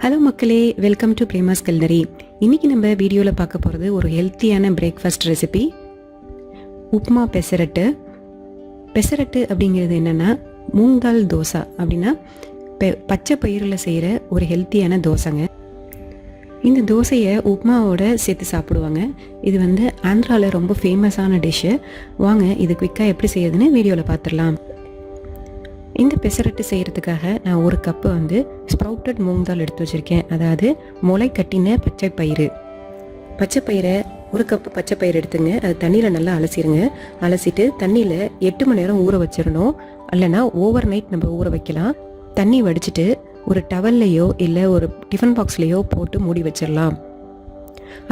Hello மக்களே, welcome to Prema's Culinary. இன்றைக்கி நம்ம வீடியோவில் பார்க்க போகிறது ஒரு ஹெல்த்தியான பிரேக்ஃபாஸ்ட் ரெசிபி, உப்மா பெசரட்டு. பெசரட்டு அப்படிங்கிறது என்னென்னா மூங் தால் தோசை அப்படின்னா பச்சை பயிரில் செய்கிற ஒரு ஹெல்த்தியான தோசைங்க. இந்த தோசையை உப்மாவோட சேர்த்து சாப்பிடுவாங்க. இது ஆந்திராவில் ரொம்ப ஃபேமஸான டிஷ்ஷு. வாங்க இது குயிக்காக எப்படி செய்யுதுன்னு வீடியோவில் பார்த்துடலாம். இந்த பெசரட்டு செய்கிறதுக்காக நான் ஒரு கப்பு ஸ்ப்ரவுட்டட் மூங் தால் எடுத்து வச்சுருக்கேன். அதாவது முளை கட்டின பச்சை பயிரை ஒரு கப்பு பச்சை பயிர் எடுத்துங்க. அது தண்ணியில் நல்லா அலசிடுங்க. அலசிட்டு தண்ணியில் 8 மணி நேரம் ஊற வச்சிடணும். இல்லைனா ஓவர் நைட் நம்ம ஊற வைக்கலாம். தண்ணி வடிச்சிட்டு ஒரு டவல்லையோ இல்லை ஒரு டிஃபன் பாக்ஸ்லேயோ போட்டு மூடி வச்சிடலாம்.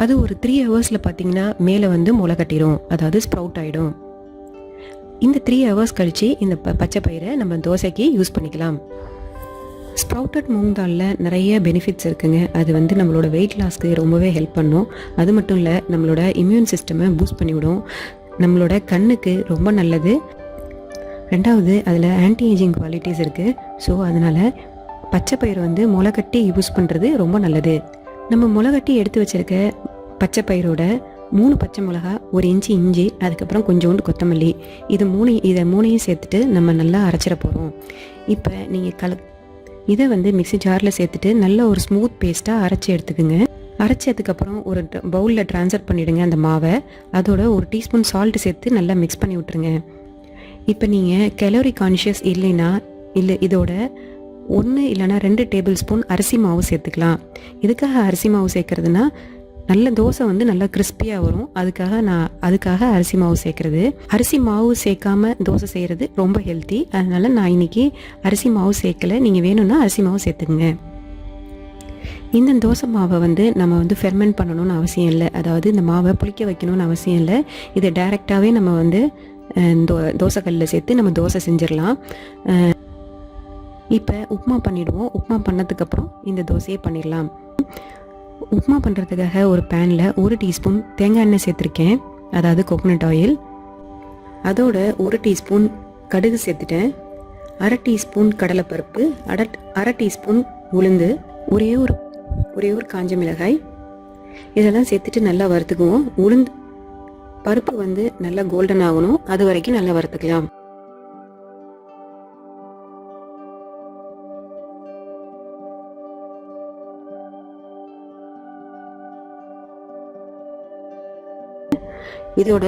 அது ஒரு 3 ஹவர்ஸில் பார்த்தீங்கன்னா மேலே முளை கட்டிடும், அதாவது ஸ்ப்ரவுட் ஆகிடும். இந்த 3 ஹவர்ஸ் கழித்து இந்த பச்சை பயிரை நம்ம தோசைக்கு யூஸ் பண்ணிக்கலாம். ஸ்ப்ரவுட்டட் மூங் தாலில் நிறைய பெனிஃபிட்ஸ் இருக்குங்க. அது நம்மளோட வெயிட் லாஸ்க்கு ரொம்பவே ஹெல்ப் பண்ணும். அது மட்டும் இல்லை, நம்மளோட இம்யூன் சிஸ்டமை பூஸ்ட் பண்ணிவிடும். நம்மளோட கண்ணுக்கு ரொம்ப நல்லது. ரெண்டாவது, அதில் ஆன்டி ஏஜிங் குவாலிட்டிஸ் இருக்குது. ஸோ அதனால் பச்சை பயிர் முளை கட்டி யூஸ் பண்ணுறது ரொம்ப நல்லது. நம்ம முளை கட்டி எடுத்து வச்சுருக்க பச்சை பயிரோட 3 பச்சை மிளகா, 1 இன்ச்சு இஞ்சி, அதுக்கப்புறம் கொஞ்சோண்டு கொத்தமல்லி, இதை மூணையும் சேர்த்துட்டு நம்ம நல்லா அரைச்சிட போகிறோம். இப்போ நீங்கள் இதை மிக்ஸி ஜாரில் சேர்த்துட்டு நல்ல ஒரு ஸ்மூத் பேஸ்ட்டாக அரைச்சி எடுத்துக்குங்க. அரைச்சதுக்கப்புறம் ஒரு பவுலில் ட்ரான்ஸ்ஃபர் பண்ணிவிடுங்க அந்த மாவை. அதோட 1 டீஸ்பூன் சால்ட்டு சேர்த்து நல்லா மிக்ஸ் பண்ணி விட்டுருங்க. இப்போ நீங்கள் கலோரி கான்ஷியஸ் இல்லை இதோட 1 இல்லைனா 2 டேபிள் ஸ்பூன் அரிசி மாவு சேர்த்துக்கலாம். எதுக்காக அரிசி மாவு சேர்க்குறதுனா நல்ல தோசை நல்லா கிறிஸ்பியாக வரும். அதுக்காக அரிசி மாவு சேர்க்குறது. அரிசி மாவு சேர்க்காம தோசை செய்கிறது ரொம்ப ஹெல்த்தி. அதனால் நான் இன்றைக்கி அரிசி மாவு சேர்க்கலை. நீங்கள் வேணும்னா அரிசி மாவு சேர்த்துக்குங்க. இந்த தோசை மாவை நம்ம ஃபெர்மெண்ட் பண்ணணும்னு அவசியம் இல்லை. அதாவது இந்த மாவை புளிக்க வைக்கணும்னு அவசியம் இல்லை. இதை டைரெக்டாகவே நம்ம தோசைக்கல்லில் சேர்த்து நம்ம தோசை செஞ்சிடலாம். இப்போ உப்மா பண்ணிவிடுவோம். உப்மா பண்ணதுக்கப்புறம் இந்த தோசையை பண்ணிடலாம். உப்மா பண்ணுறதுக்காக ஒரு பேனில் 1 டீஸ்பூன் தேங்காய் எண்ணெய் சேர்த்துருக்கேன், அதாவது கோகோனட் ஆயில். அதோட 1 டீஸ்பூன் கடுகு சேர்த்துட்டேன். 1/2 டீஸ்பூன் கடலைப்பருப்பு, 1/2 டீஸ்பூன் உளுந்து, ஒரே ஒரு காஞ்ச மிளகாய், இதெல்லாம் சேர்த்துட்டு நல்லா வறுத்துக்குவோம். பருப்பு நல்லா கோல்டன் ஆகணும், அது வரைக்கும் நல்லா வறுத்துக்கலாம். இதோட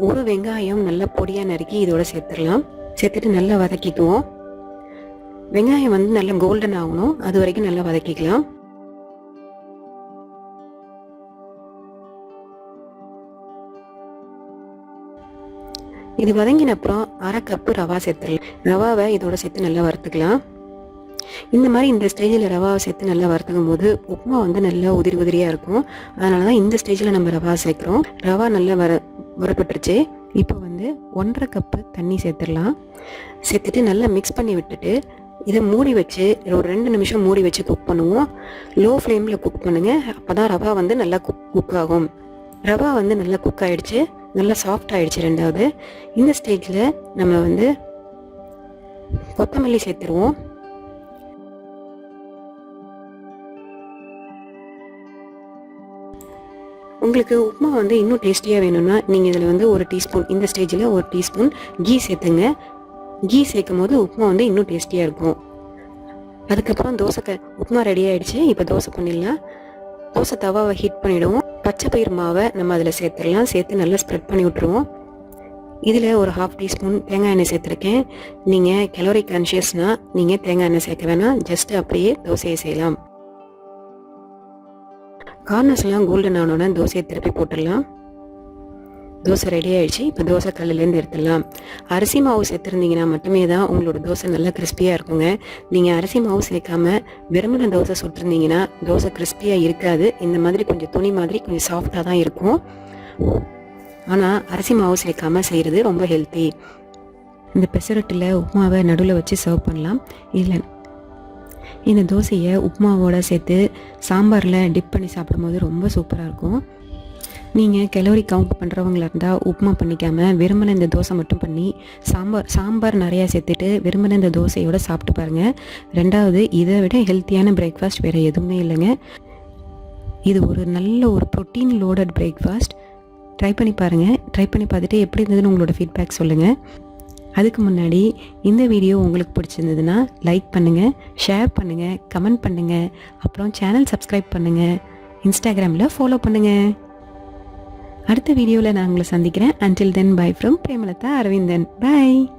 ஒரு வெங்காயம் நல்லா பொடியாக நறுக்கி இதோட சேர்த்துடலாம். சேர்த்துட்டு நல்லா வதக்கிக்குவோம். வெங்காயம் நல்லா கோல்டன் ஆகணும், அது வரைக்கும் நல்லா வதக்கிக்கலாம். இது வதங்கின அப்புறம் 1/2 கப்பு ரவா சேர்த்துடலாம். ரவாவை இதோட சேர்த்து நல்லா வறுத்துக்கலாம். இந்த ஸ்டேஜில் ரவாவை சேர்த்து நல்லா வறுத்துக்கும் போது உப்மா நல்லா உதிரியாக இருக்கும். அதனால தான் இந்த ஸ்டேஜில் நம்ம ரவா சேர்க்குறோம். ரவா நல்லா வரப்பட்டுருச்சு. இப்போ 1/2 கப்பு தண்ணி சேர்த்துடலாம். சேர்த்துட்டு நல்லா மிக்ஸ் பண்ணி விட்டுட்டு இதை மூடி வச்சு ஒரு 2 நிமிஷம் மூடி வச்சு குக் பண்ணுவோம். லோ ஃப்ளேமில் குக் பண்ணுங்கள். அப்போ தான் ரவா நல்லா குக் ஆகும். ரவா நல்லா குக் ஆகிடுச்சு, நல்லா சாஃப்ட் ஆகிடுச்சு. ரெண்டாவது, இந்த ஸ்டேஜில் நம்ம கொத்தமல்லி சேர்த்துருவோம். உங்களுக்கு உப்மா இன்னும் டேஸ்டியாக வேணும்னா நீங்கள் இதில் 1 டீஸ்பூன், இந்த ஸ்டேஜில் 1 டீஸ்பூன் கீ சேர்த்துங்க. கீ சேர்க்கும் போது உப்மா இன்னும் டேஸ்டியாக இருக்கும். அதுக்கப்புறம் உப்மா ரெடி ஆகிடுச்சு. இப்போ தோசை பண்ணிடலாம். தோசை தவாவை ஹீட் பண்ணிவிடுவோம். பச்சை பயிர் மாவை நம்ம அதில் சேர்த்துடலாம். சேர்த்து நல்லா ஸ்ப்ரெட் பண்ணி விட்ருவோம். இதில் ஒரு 1/2 டீஸ்பூன் தேங்காய் எண்ணெய் சேர்த்துருக்கேன். நீங்கள் கலோரி கான்ஷியஸ்னால் நீங்கள் தேங்காய் எண்ணெய் சேர்க்க வேணாம், ஜஸ்ட் அப்படியே தோசையை செய்யலாம். கார்னர்ஸ்லாம் கோல்டன் ஆனோன்னா தோசையை திருப்பி போட்டுடலாம். தோசை ரெடி ஆகிடுச்சு. இப்போ தோசை கல்லுலேருந்து எடுத்துடலாம். அரிசி மாவு சேர்த்துருந்தீங்கன்னா மட்டுமே தான் உங்களோட தோசை நல்லா கிறிஸ்பியாக இருக்குங்க. நீங்கள் அரிசி மாவு சேர்க்காம வெறுமன தோசை சுட்டுருந்தீங்கன்னா தோசை கிறிஸ்பியாக இருக்காது. இந்த மாதிரி கொஞ்சம் துணி மாதிரி கொஞ்சம் சாஃப்டாக தான் இருக்கும். ஆனால் அரிசி மாவு சேர்க்காம செய்கிறது ரொம்ப ஹெல்த்தி. இந்த பெசரட்டில் உப்மாவை நடுவில் வச்சு சர்வ் பண்ணலாம். இல்லை, இந்த தோசையை உப்மாவோட சேர்த்து சாம்பாரில் டிப் பண்ணி சாப்பிடும்போது ரொம்ப சூப்பராக இருக்கும். நீங்கள் கலோரி கவுண்ட் பண்ணுறவங்களா இருந்தால் உப்புமா பண்ணிக்காமல் வெறுமனே இந்த தோசை மட்டும் பண்ணி சாம்பார் நிறையா சேர்த்துட்டு வெறுமனே இந்த தோசையோடு சாப்பிட்டு பாருங்கள். ரெண்டாவது, இதை விட ஹெல்த்தியான பிரேக்ஃபாஸ்ட் வேறு எதுவுமே இல்லைங்க. இது ஒரு நல்ல ஒரு ப்ரோட்டீன் லோடட் பிரேக்ஃபாஸ்ட். ட்ரை பண்ணி பாருங்கள். ட்ரை பண்ணி பார்த்துட்டு எப்படி இருந்ததுன்னு உங்களோட ஃபீட்பேக் சொல்லுங்கள். அதுக்கு முன்னாடி இந்த வீடியோ உங்களுக்கு பிடிச்சிருந்ததுன்னா லைக் பண்ணுங்கள், ஷேர் பண்ணுங்கள், கமெண்ட் பண்ணுங்கள், அப்புறம் சேனல் சப்ஸ்கிரைப் பண்ணுங்கள், இன்ஸ்டாகிராமில் ஃபாலோ பண்ணுங்கள். அடுத்த வீடியோவில் நான் உங்களை சந்திக்கிறேன். Until then, bye from Premalata Arvindan. Bye.